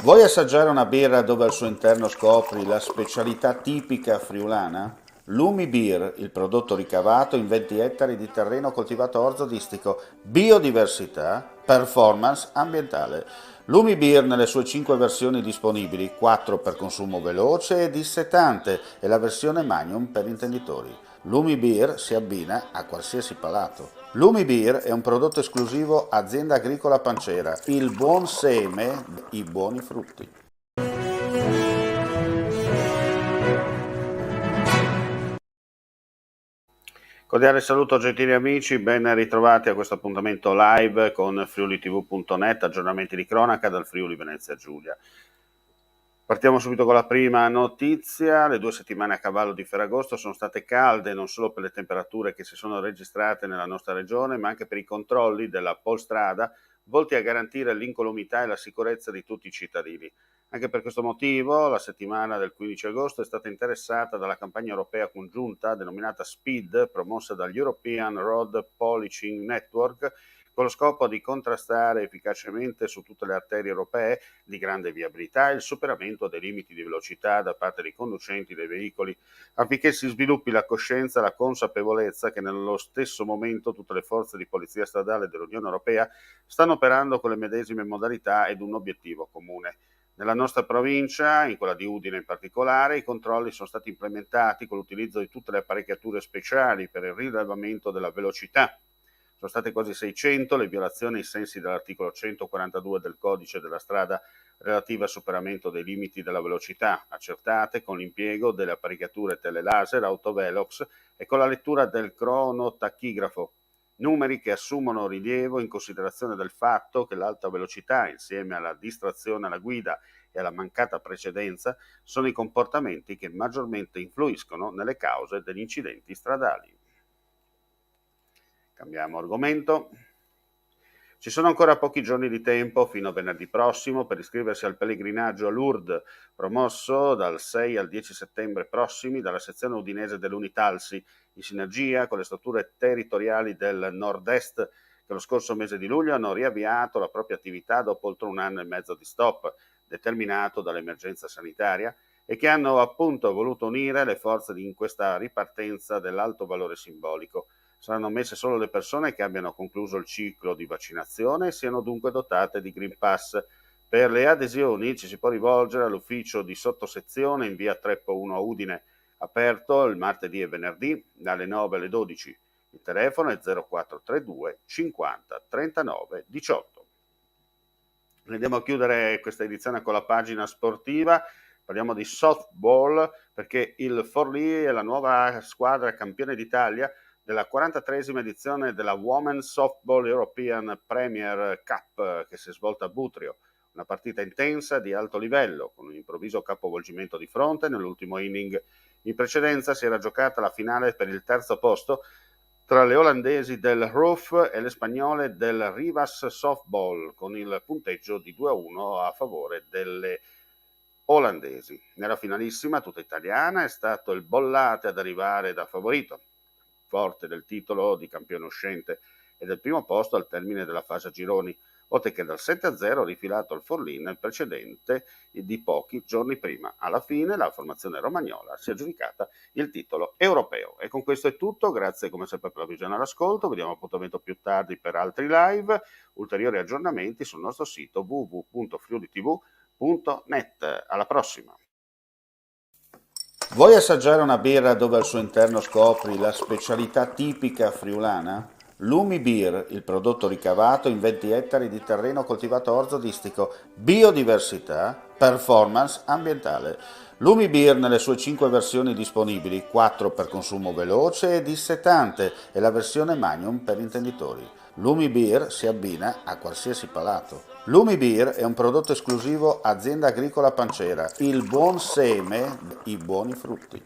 Vuoi assaggiare una birra dove al suo interno scopri la specialità tipica friulana? Lumi Beer, il prodotto ricavato in 20 ettari di terreno coltivato orzodistico, biodiversità, performance ambientale. Lumi Beer nelle sue 5 versioni disponibili, 4 per consumo veloce e dissetante e la versione Magnum per intenditori. Lumi Beer si abbina a qualsiasi palato. Lumi Beer è un prodotto esclusivo Azienda Agricola Pancera, il buon seme, i buoni frutti. Cordiale saluto gentili amici, ben ritrovati a questo appuntamento live con friulitv.net, aggiornamenti di cronaca dal Friuli Venezia Giulia. Partiamo subito con la prima notizia. Le 2 settimane a cavallo di Ferragosto sono state calde non solo per le temperature che si sono registrate nella nostra regione, ma anche per i controlli della Polstrada volti a garantire l'incolumità e la sicurezza di tutti i cittadini. Anche per questo motivo la settimana del 15 agosto è stata interessata dalla campagna europea congiunta denominata SPEED, promossa dall'European Road Policing Network, con lo scopo di contrastare efficacemente su tutte le arterie europee di grande viabilità il superamento dei limiti di velocità da parte dei conducenti dei veicoli, affinché si sviluppi la coscienza e la consapevolezza che nello stesso momento tutte le forze di polizia stradale dell'Unione Europea stanno operando con le medesime modalità ed un obiettivo comune. Nella nostra provincia, in quella di Udine in particolare, i controlli sono stati implementati con l'utilizzo di tutte le apparecchiature speciali per il rilevamento della velocità. Sono state quasi 600 le violazioni ai sensi dell'articolo 142 del codice della strada relative al superamento dei limiti della velocità, accertate con l'impiego delle apparecchiature telelaser, autovelox e con la lettura del cronotachigrafo. Numeri che assumono rilievo in considerazione del fatto che l'alta velocità, insieme alla distrazione alla guida e alla mancata precedenza, sono i comportamenti che maggiormente influiscono nelle cause degli incidenti stradali. Cambiamo argomento. Ci sono ancora pochi giorni di tempo, fino a venerdì prossimo, per iscriversi al pellegrinaggio a Lourdes, promosso dal 6 al 10 settembre prossimi dalla sezione udinese dell'Unitalsi, in sinergia con le strutture territoriali del Nord-Est, che lo scorso mese di luglio hanno riavviato la propria attività dopo oltre un anno e mezzo di stop, determinato dall'emergenza sanitaria, e che hanno appunto voluto unire le forze in questa ripartenza dell'alto valore simbolico. Saranno ammesse solo le persone che abbiano concluso il ciclo di vaccinazione e siano dunque dotate di Green Pass. Per le adesioni ci si può rivolgere all'ufficio di sottosezione in via Treppo 1 a Udine, aperto il martedì e venerdì dalle 9 alle 12. Il telefono è 0432 50 39 18. Andiamo a chiudere questa edizione con la pagina sportiva. Parliamo di softball perché il Forlì è la nuova squadra campione d'Italia della 43esima edizione della Women's Softball European Premier Cup che si è svolta a Butrio. Una partita intensa di alto livello, con un improvviso capovolgimento di fronte nell'ultimo inning. In precedenza si era giocata la finale per il terzo posto tra le olandesi del Roof e le spagnole del Rivas Softball, con il punteggio di 2-1 a favore delle olandesi. Nella finalissima, tutta italiana, è stato il Bollate ad arrivare da favorito, forte del titolo di campione uscente e del primo posto al termine della fase a gironi, oltre che dal 7-0 rifilato al Forlì nel precedente di pochi giorni prima. Alla fine la formazione romagnola si è aggiudicata il titolo europeo. E con questo è tutto, grazie come sempre per la visione e all'ascolto, vediamo appuntamento più tardi per altri live, ulteriori aggiornamenti sul nostro sito www.friulitv.net. Alla prossima! Vuoi assaggiare una birra dove al suo interno scopri la specialità tipica friulana? Lumi Beer, il prodotto ricavato in 20 ettari di terreno coltivato orzodistico, biodiversità, performance ambientale. Lumi Beer nelle sue 5 versioni disponibili, 4 per consumo veloce e dissetante e la versione Magnum per intenditori. Lumi Beer si abbina a qualsiasi palato. Lumi Beer è un prodotto esclusivo Azienda Agricola Pancera, il buon seme, i buoni frutti.